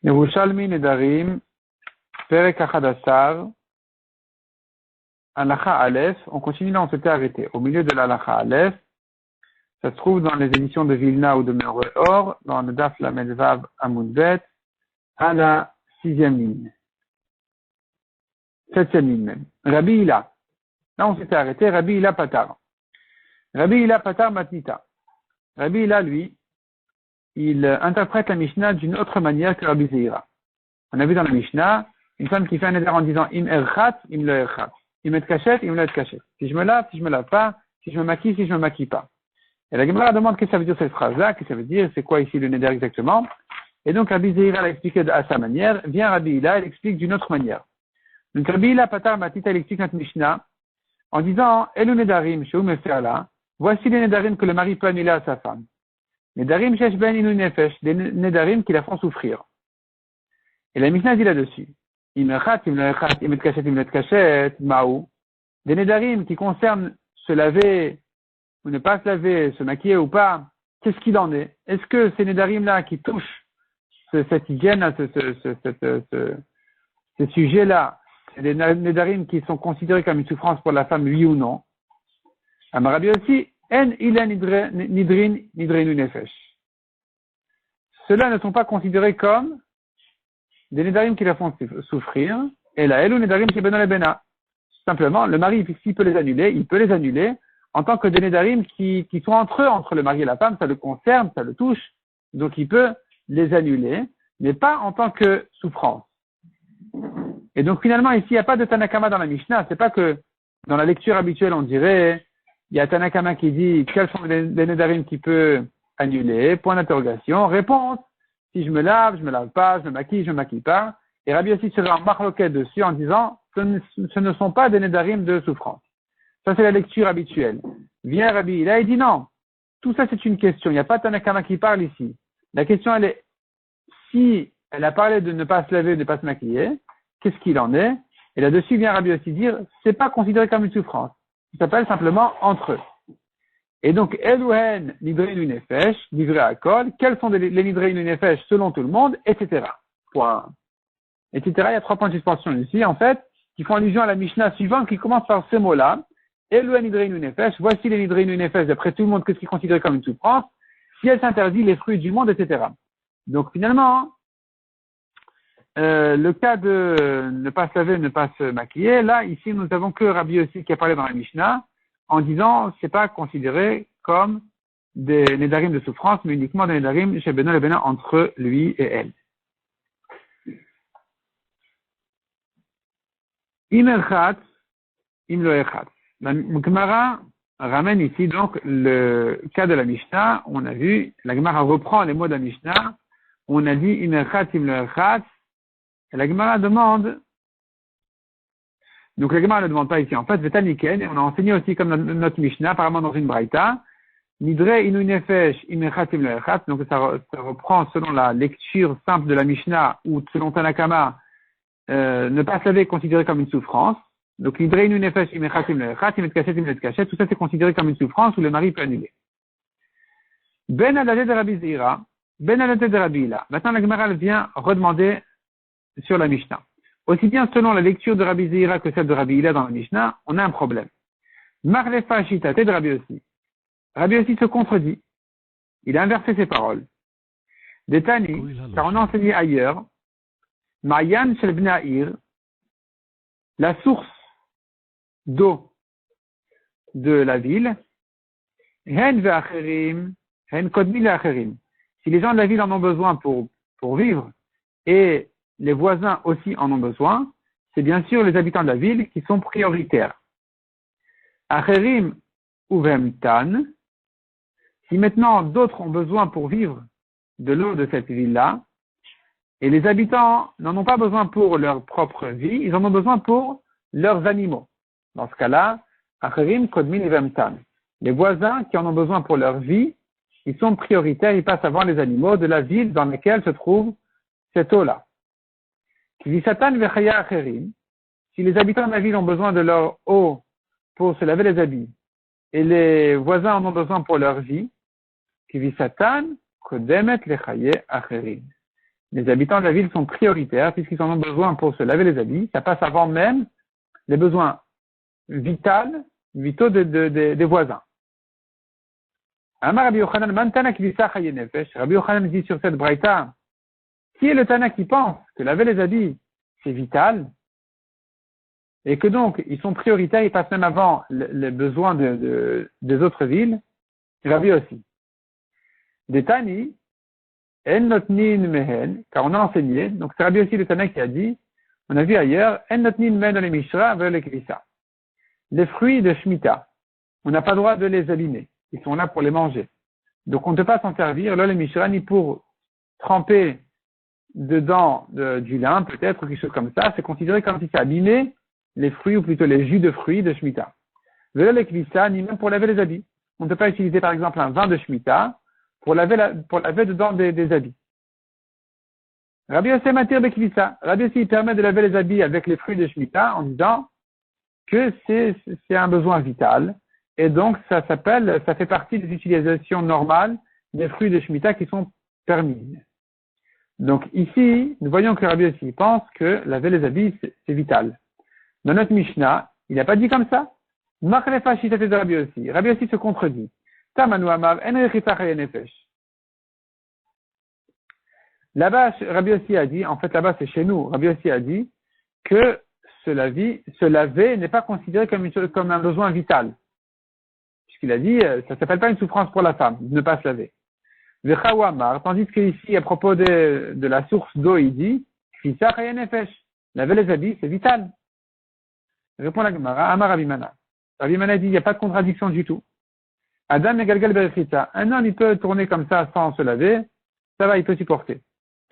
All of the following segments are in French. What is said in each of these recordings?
Yerushalmi Nedarim, Perek Achadasar, Halacha Aleph. On continue là, on s'était arrêté. Au milieu de l'Halacha Aleph, ça se trouve dans les éditions de Vilna ou de Meor, dans le Daf Lamed Vav Amud Bet, à la 6e ligne. 7e ligne même. Rabbi Hila. Là, on s'était arrêté. Rabbi Hila Patar. Rabbi Hila Patar Matnita. Rabbi Hila, lui, il interprète la Mishnah d'une autre manière que Rabbi Zeira. On a vu dans la Mishnah, une femme qui fait un éder en disant im erchat, im le erchat. Im et kachet, im le et kachet. Si je me lave, si je me lave pas, si je me maquille, si je me maquille pas. Et la Gemara demande qu'est-ce que ça veut dire cette phrase-là, qu'est-ce que ça veut dire, c'est quoi ici le neder exactement. Et donc Rabbi Zeira l'a expliqué à sa manière, vient Rabbi Hila, il explique d'une autre manière. Donc Rabbi Hila Patar Matita, il explique notre Mishnah en disant Elu nedarim, chez me faire là, voici les nedarim que le mari peut annuler à sa femme. Nedarim shesh ben inu nefesh, des nedarim qui la font souffrir. Et la Mishnah dit là-dessus, im echat, im le echat, im et kachet, im le et kachet, maou, des nedarim qui concernent se laver ou ne pas se laver, se maquiller ou pas, qu'est-ce qu'il en est? Est-ce que ces nedarim-là qui touchent cette hygiène, ce sujet-là, c'est des nedarim qui sont considérés comme une souffrance pour la femme, oui ou non? Amarabi aussi, en ila nidrin nidrinu nefesh. Ceux-là ne sont pas considérés comme des nedarim qui la font souffrir, et la elu nedarim qui bena lebena. Simplement, le mari, s'il peut les annuler, il peut les annuler en tant que des nedarim qui sont entre eux, entre le mari et la femme, ça le concerne, ça le touche, donc il peut les annuler, mais pas en tant que souffrance. Et donc finalement, ici, il n'y a pas de Tanakama dans la Mishnah, c'est pas que dans la lecture habituelle, on dirait, il y a Tanakama qui dit quels sont les nedarim qui peut annuler, point d'interrogation, réponse, si je me lave pas, je me maquille pas, et Rabbi aussi serait en marloquette dessus en disant, ce ne sont pas des nedarim de souffrance. Ça, c'est la lecture habituelle. Vient Rabbi Hila, il dit non. Tout ça, c'est une question. Il n'y a pas Tanakama qui parle ici. La question, elle est, si elle a parlé de ne pas se laver, de ne pas se maquiller, qu'est-ce qu'il en est? Et là-dessus, vient Rabbi aussi dire, c'est pas considéré comme une souffrance. Ça s'appelle simplement entre eux. Et donc, Elouhen, Nidreinu Nefesh, livré à Kol, quels sont les Nidreinu Nefesh selon tout le monde, etc. Point. Etc. Il y a 3 points de suspension ici, en fait, qui font allusion à la Mishnah suivante qui commence par ce mot-là. Elouhen Nidreinu Nefesh, voici les Nidreinu Nefesh, d'après tout le monde, qu'est-ce qui est considéré comme une souffrance, si elle s'interdit les fruits du monde, etc. Donc, finalement, le cas de ne pas se laver, ne pas se maquiller, là, ici, nous avons que Rabbi aussi qui a parlé dans la Mishnah, en disant, c'est pas considéré comme des nedarim de souffrance, mais uniquement des nedarim chez Beno et Bena entre lui et elle. Im erchat, im lo erchat. La Gemara ramène ici donc le cas de la Mishnah. On a vu, la Gemara reprend les mots de la Mishnah. On a dit im erchat, im lo erchat. Et la Gemara demande, donc la Gemara ne demande pas ici, en fait, Vetaniken, et on a enseigné aussi comme notre Mishnah, apparemment dans une Braïta, Nidre inu nefesh im erchat im lo erchat. Donc ça reprend selon la lecture simple de la Mishnah, ou selon Tanakama, ne pas se laver est considéré comme une souffrance. Donc, Nidre inu nefesh im erchat im lo erchat, im et kachet im le et kachet, tout ça c'est considéré comme une souffrance où le mari peut annuler. Ben adade de Rabbi Zeira, ben adade de Rabbi Hila. Maintenant la Gemara vient redemander sur la Mishnah. Aussi bien selon la lecture de Rabbi Zeira que celle de Rabbi Hila dans la Mishnah, on a un problème. Marlefa shitate de Rabbi aussi. Rabbi aussi se contredit. Il a inversé ses paroles. Detani, car on a enseigné ailleurs, Mayan shel bnei, la source d'eau de la ville, hen ve'acherim, hen kodmi le'acherim. Si les gens de la ville en ont besoin pour vivre, et les voisins aussi en ont besoin, c'est bien sûr les habitants de la ville qui sont prioritaires. Acherim uvemtan, si maintenant d'autres ont besoin pour vivre de l'eau de cette ville-là, et les habitants n'en ont pas besoin pour leur propre vie, ils en ont besoin pour leurs animaux. Dans ce cas-là, acherim kodmin uvemtan. Les voisins qui en ont besoin pour leur vie, ils sont prioritaires, ils passent avant les animaux de la ville dans laquelle se trouve cette eau-là. Si les habitants de la ville ont besoin de leur eau pour se laver les habits, et les voisins en ont besoin pour leur vie, Les habitants de la ville sont prioritaires puisqu'ils en ont besoin pour se laver les habits. Ça passe avant même les besoins vitaux des voisins. Amar Rabbi Yochanan, man Tana Kvisa Chaye Nefesh. Rabbi Yochanan dit sur cette braïta, qui est le Tana qui pense que laver les habits, c'est vital, et que donc, ils sont prioritaires, ils passent même avant les besoins des autres villes, Rabbi aussi. Des Tani, En Notnin Mehen, car on a enseigné, donc c'est Rabbi aussi le Tana qui a dit, on a vu ailleurs, En Notnin Mehen dans les Mishra, vers les Kvisa. Les fruits de Shemitah, on n'a pas le droit de les abîmer. Ils sont là pour les manger. Donc on ne peut pas s'en servir, là les Mishra, ni pour tremper dedans du lin, peut-être, ou quelque chose comme ça. C'est considéré comme si ça abîmait les fruits, ou plutôt les jus de fruits de Shemitah. Là les Kvisa, ni même pour laver les habits. On ne peut pas utiliser par exemple un vin de Shemitah pour laver dedans des habits. Rabbi Yossi Matir Bekvisa. Rabbi Yossi permet de laver les habits avec les fruits de Shemitah en disant que c'est un besoin vital. Et donc, ça fait partie des utilisations normales des fruits de Shemitah qui sont permises. Donc, ici, nous voyons que Rabbi Yossi pense que laver les habits, c'est vital. Dans notre Mishnah, il n'a pas dit comme ça. Machlefa Shittate de Rabbi Yossi. Rabbi Yossi se contredit. Tamanu Amav, En Rechita Chaye Nefesh. Là-bas, Rabbi Yossi a dit, en fait, là-bas, c'est chez nous, Rabbi Yossi a dit que se laver n'est pas considéré comme un besoin vital. Puisqu'il a dit, ça ne s'appelle pas une souffrance pour la femme, de ne pas se laver. Vechawamar, tandis qu'ici, à propos de la source d'eau, il dit, Fisa Chaye Nefesh. Laver les habits, c'est vital. Répond la Gemara, Amar Rabimana. Rabimana dit, il n'y a pas de contradiction du tout. Adam et Galgal Berechita. Un homme, il peut tourner comme ça sans se laver, ça va, il peut supporter.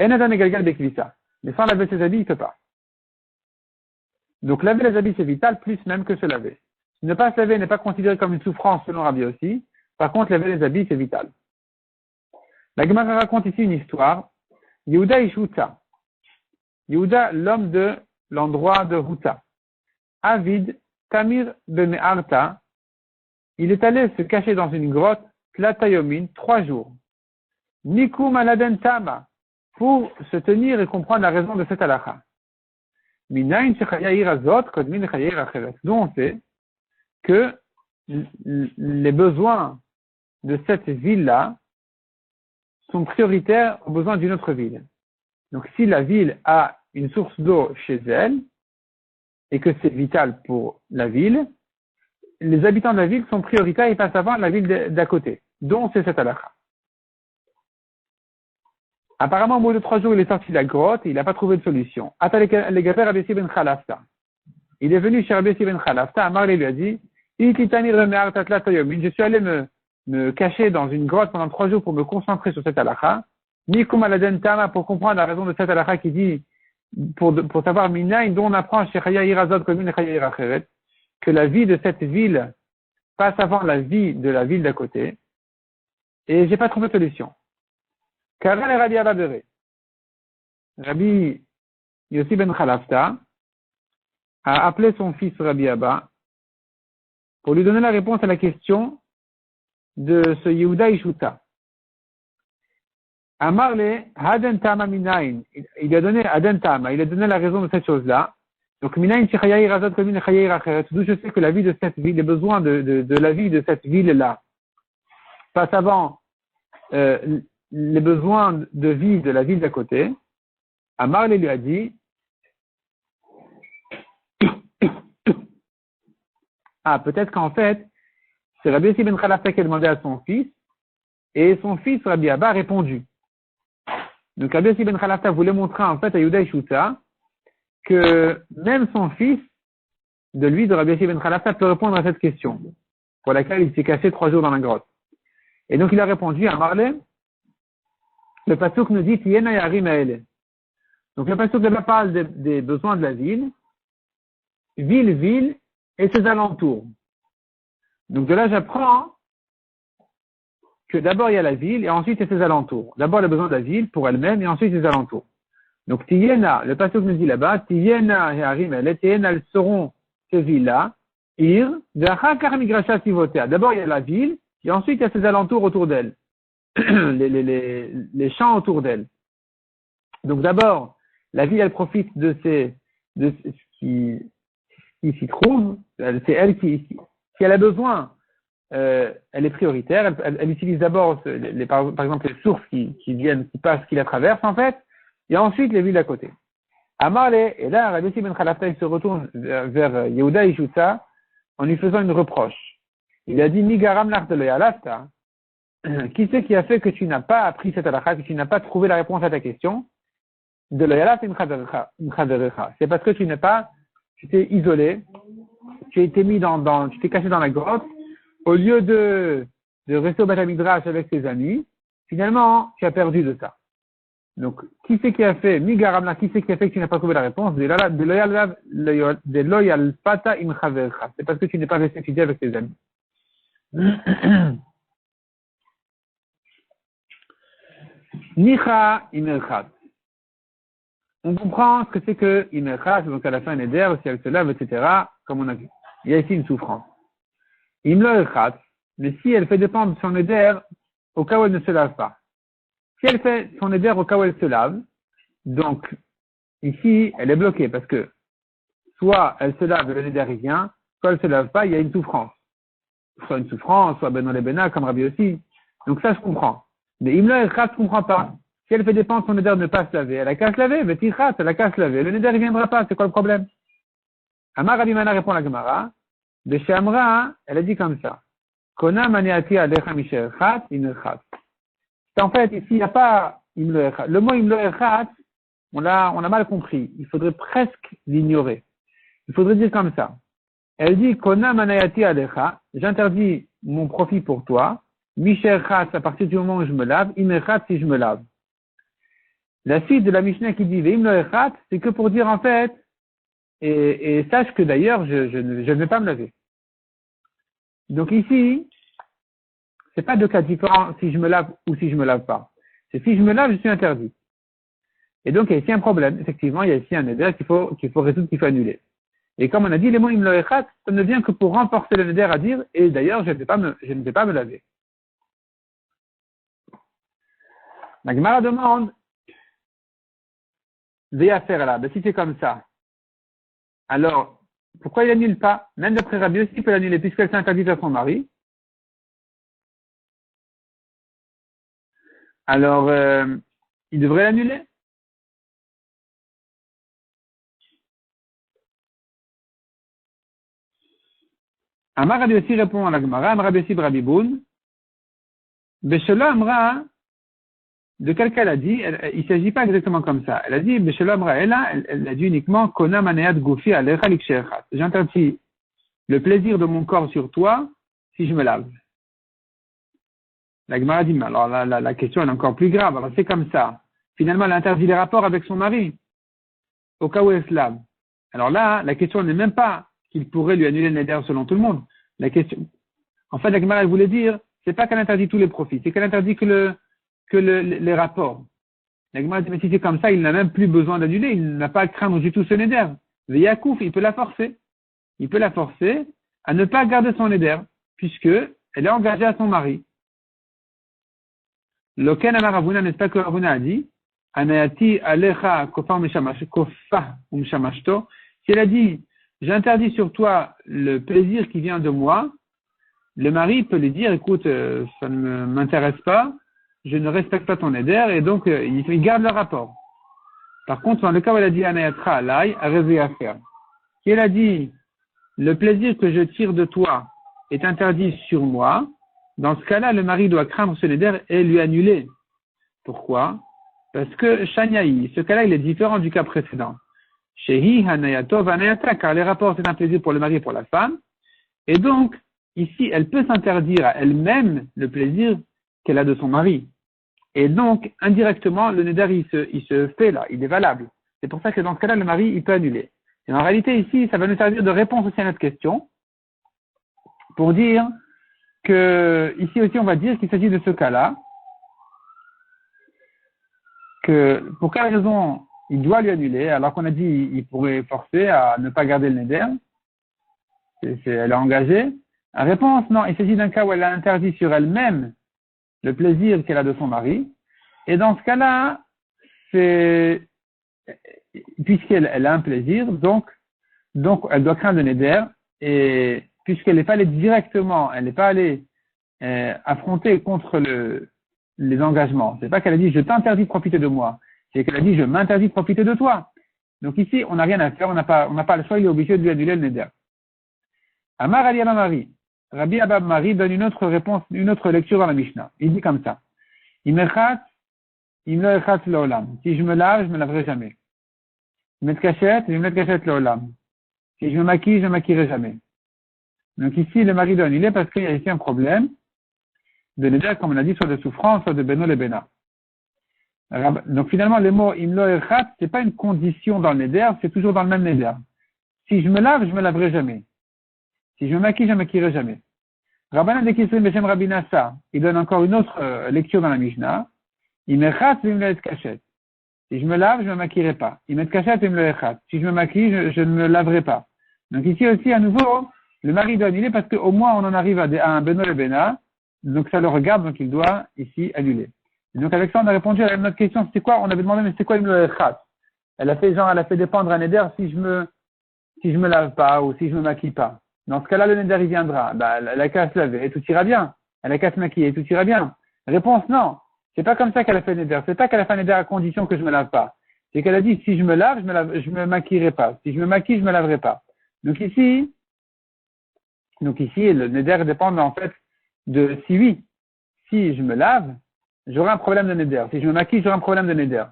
En Adam et Galgal Bekvisa. Mais sans laver ses habits, il ne peut pas. Donc, laver les habits, c'est vital, plus même que se laver. Ne pas se laver n'est pas considéré comme une souffrance selon Rabbi aussi. Par contre, laver les habits, c'est vital. La Gemara raconte ici une histoire. Yehuda Ishuta. Yehuda, l'homme de l'endroit de Huta. Avid, Tamir Beme'arta. Il est allé se cacher dans une grotte, Tlatayomin, 3 jours. Nikum aladen tama. Pour se tenir et comprendre la raison de cette halakha. Minayin shechayir azot, kodmin chayir acheret. D'où on sait que les besoins de cette ville-là sont prioritaires aux besoins d'une autre ville. Donc, si la ville a une source d'eau chez elle, et que c'est vital pour la ville, les habitants de la ville sont prioritaires et passent avant la ville d'à côté. Donc, c'est cette halakha. Apparemment, au bout de 3 jours, il est sorti de la grotte et il n'a pas trouvé de solution. Il est venu chez Rabbi Yossi ben Chalafta, Amar lui a dit, je suis allé me cacher dans une grotte pendant 3 jours pour me concentrer sur cette halakha. Nikum aladen tama, pour comprendre la raison de cette halakha qui dit, pour savoir Minaï, dont on apprend chez Chaya Irazot Komin Chaya Iracheret, que la vie de cette ville passe avant la vie de la ville d'à côté. Et j'ai pas trouvé de solution. Karan et Rabbi Abba Bere. Rabbi Yossi ben Chalafta a appelé son fils Rabbi Abba pour lui donner la réponse à la question de ce Yehuda Ishuta. Amarle Haden Tama Minayin. Il a donné Haden Tama, il a donné la raison de cette chose-là. Donc Minayin Shechayir Azad Komin Chayir Acheret. D'où je sais que la vie de cette ville, les besoins de la vie de cette ville-là passe avant les besoins de vie de la ville d'à côté. Amarle lui a dit, peut-être qu'en fait, c'est Rabbi Yossi ben Chalafta qui a demandé à son fils, et son fils Rabbi Abba a répondu. Donc Rabbi Yossi ben Chalafta voulait montrer en fait à Yehuda Ishuta que même son fils, de Rabbi Yossi ben Chalafta, peut répondre à cette question, pour laquelle il s'est caché 3 jours dans la grotte. Et donc il a répondu à Marley, le pasuk nous dit Tiyena Yarim Haele. Donc le pasuk là-bas parle des besoins de la ville et ses alentours. Donc de là j'apprends que d'abord il y a la ville et ensuite il y a ses alentours. D'abord les besoins de la ville pour elle-même et ensuite ses alentours. Donc Tiyena, le pasuk nous dit là-bas, Tiyena Yarim Haele, Tiyena, elles seront ces villes-là, Ir, D'achakar Migrasha Sivotea. D'abord il y a la ville et ensuite il y a ses alentours autour d'elle. les champs autour d'elle. Donc d'abord, la ville, elle profite de ce qui s'y trouve. C'est elle si elle a besoin, elle est prioritaire. Elle utilise d'abord par exemple les sources qui passent, qui la traversent en fait, et ensuite les villes à côté. Amarle, et là, Rabbi Yossi ben Chalafta, il se retourne vers Yehuda Ishutza en lui faisant une reproche. Il a dit, Migaram l'Arteloyalasta, qui c'est qui a fait que tu n'as pas appris cette halakha, que tu n'as pas trouvé la réponse à ta question? De l'Oyalast Imchaverecha. C'est parce que tu t'es isolé, tu as été tu t'es caché dans la grotte, au lieu de rester au Beth Midrash avec tes amis, finalement, tu as perdu de ça. Donc, qui c'est qui a fait, Migaramla, qui c'est qui a fait que tu n'as pas trouvé la réponse? De loyalpata imchavercha. C'est parce que tu n'es pas resté fidèle avec tes amis. Nicha imerchat. On comprend ce que c'est que imerchat, donc à la fin neder, si elle se lave, etc., comme on a vu. Il y a ici une souffrance. Imlerchat, mais si elle fait dépendre son neder au cas où elle ne se lave pas. Si elle fait son éder au cas où elle se lave, donc ici, elle est bloquée parce que soit elle se lave et le éder vient, soit elle ne se lave pas, il y a une souffrance. Soit une souffrance, soit ben dans les bénas, comme Rabbi aussi. Donc ça, je comprends. Mais Imla et Khat, je ne comprends pas. Si elle fait dépendre son éder de ne pas se laver, elle a qu'à se laver, mais Tichat, elle a qu'à se laver, le éder ne viendra pas, c'est quoi le problème? Amar Rabbi Mana répond à la Gemara, de chez Amra, elle a dit comme ça. Kona maniati alecha misher Khat, inerchat. En fait, ici, il n'y a pas le mot imloechat, on a mal compris. Il faudrait presque l'ignorer. Il faudrait dire comme ça. Elle dit, Kona manayati alecha, j'interdis mon profit pour toi, misherchat, à partir du moment où je me lave, imerchat si je me lave. La suite de la Mishnah qui dit, imloechat, c'est que pour dire en fait, et sache que d'ailleurs, je ne vais pas me laver. Donc ici, c'est pas deux cas différents si je me lave ou si je me lave pas. C'est si je me lave, je suis interdit. Et donc, il y a ici un problème. Effectivement, il y a ici un neder qu'il faut résoudre, qu'il faut annuler. Et comme on a dit, les mots imloechat, ça ne vient que pour renforcer le neder à dire, et d'ailleurs, je ne vais pas me laver. La Gemara demande, Véa faire là. Ben, si c'est comme ça, alors, pourquoi il n'annule pas? Même d'après Rabbi aussi, il peut l'annuler, puisqu'elle s'interdit à son mari. Alors, il devrait l'annuler. Amar Rabbi aussi répond à la Gemara, Amar Rabbi aussi Rabbi Boun, Beshelo Amra, de quel cas elle a dit, il ne s'agit pas exactement comme ça. Elle a dit, Beshelo Amra, elle a dit uniquement, Kona Maneat Goufi Alecha Liksherchat. J'interdis le plaisir de mon corps sur toi si je me lave. La Gemara dit, mais alors la question est encore plus grave. Alors c'est comme ça. Finalement, elle interdit les rapports avec son mari, au cas où elle se lave. Alors là, la question n'est même pas qu'il pourrait lui annuler le neder selon tout le monde. La question, en fait, la Gemara, elle voulait dire, c'est pas qu'elle interdit tous les profits, c'est qu'elle interdit que les rapports. La Gemara dit, mais si c'est comme ça, il n'a même plus besoin d'annuler, il n'a pas à craindre du tout ce neder. Le Yakouf, il peut la forcer. Il peut la forcer à ne pas garder son neder, puisque elle est engagée à son mari. Loken Amar Ravuna, n'est-ce pas que Ravuna a dit, Anayati alecha kofa umshamashto. Si elle a dit, j'interdis sur toi le plaisir qui vient de moi, le mari peut lui dire, écoute, ça ne m'intéresse pas, je ne respecte pas ton éder, et donc il garde le rapport. Par contre, dans le cas où elle a dit Anayatra alay, a rêvé à faire. Si elle a dit, le plaisir que je tire de toi est interdit sur moi, dans ce cas-là, le mari doit craindre ce éder et lui annuler. Pourquoi? Parce que Shanyai, ce cas-là, il est différent du cas précédent. Shehi Hanayatov Hanayata, car les rapports, c'est un plaisir pour le mari et pour la femme. Et donc, ici, elle peut s'interdire à elle-même le plaisir qu'elle a de son mari. Et donc, indirectement, le neder, il se fait là, il est valable. C'est pour ça que dans ce cas-là, le mari, il peut annuler. Et en réalité, ici, ça va nous servir de réponse aussi à notre question, pour dire que, ici aussi, on va dire qu'il s'agit de ce cas-là, que, pour quelle raison il doit lui annuler, alors qu'on a dit il pourrait forcer à ne pas garder le neder, elle est engagée. La réponse, non, il s'agit d'un cas où elle a interdit sur elle-même le plaisir qu'elle a de son mari, et dans ce cas-là, puisqu'elle a un plaisir, donc elle doit craindre le neder, et puisqu'elle n'est pas allée directement, elle n'est pas allée affronter contre les engagements. C'est pas qu'elle a dit je t'interdis de profiter de moi, c'est qu'elle a dit je m'interdis de profiter de toi. Donc ici, on n'a rien à faire, on n'a pas le choix, il est obligé de lui annuler le neder. Amar Ali Amari, Rabbi Abba Mari donne une autre réponse, une autre lecture dans la Mishnah. Il dit comme ça. Imechat, imloechat leolam. Si je me lave, je me laverai jamais. Met cachette, je me mets cachette leolam. Si je me maquille, je me maquillerai jamais. Donc ici, le mari doit annuler parce qu'il y a ici un problème de neder, comme on a dit, soit de souffrance, soit de beno le bena. Donc finalement, le mot imloechat, c'est pas une condition dans le neder, c'est toujours dans le même neder. Si je me lave, je me laverai jamais. Si je me maquille, je ne me maquillerai jamais. Rabbanan de Kisrim Beshem Rabbi Nassa, il donne encore une autre lecture dans la Mishnah. Il me chat, il me le cachette. Si je me lave, je ne me maquillerai pas. Il me cachette, il me le chat. Si je me maquille, je ne me laverai pas. Donc ici aussi, à nouveau, le mari doit annuler parce qu'au moins on en arrive à un beno le bena. Donc ça le regarde, donc il doit ici annuler. Et donc avec ça, on a répondu à notre question, c'était quoi? On avait demandé, mais c'est quoi il me le chat? Elle a fait dépendre un éder si je me lave pas ou si je me maquille pas. Dans ce cas-là, le neder, il viendra. Elle a qu'à se laver et tout ira bien. Elle a qu'à se maquiller et tout ira bien. Réponse, non. C'est pas comme ça qu'elle a fait le neder. C'est pas qu'elle a fait un neder à condition que je me lave pas. C'est qu'elle a dit, si je me lave, je me maquillerai pas. Si je me maquille, je me laverai pas. Donc ici, le neder dépend en fait de si oui. Si je me lave, j'aurai un problème de neder. Si je me maquille, j'aurai un problème de neder.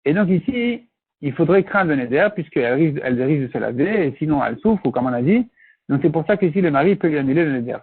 Et donc ici, il faudrait craindre le neder puisqu'elle risque de se laver et sinon elle souffre ou comme on a dit. Donc c'est pour ça qu'ici le mari peut lui annuler le neder.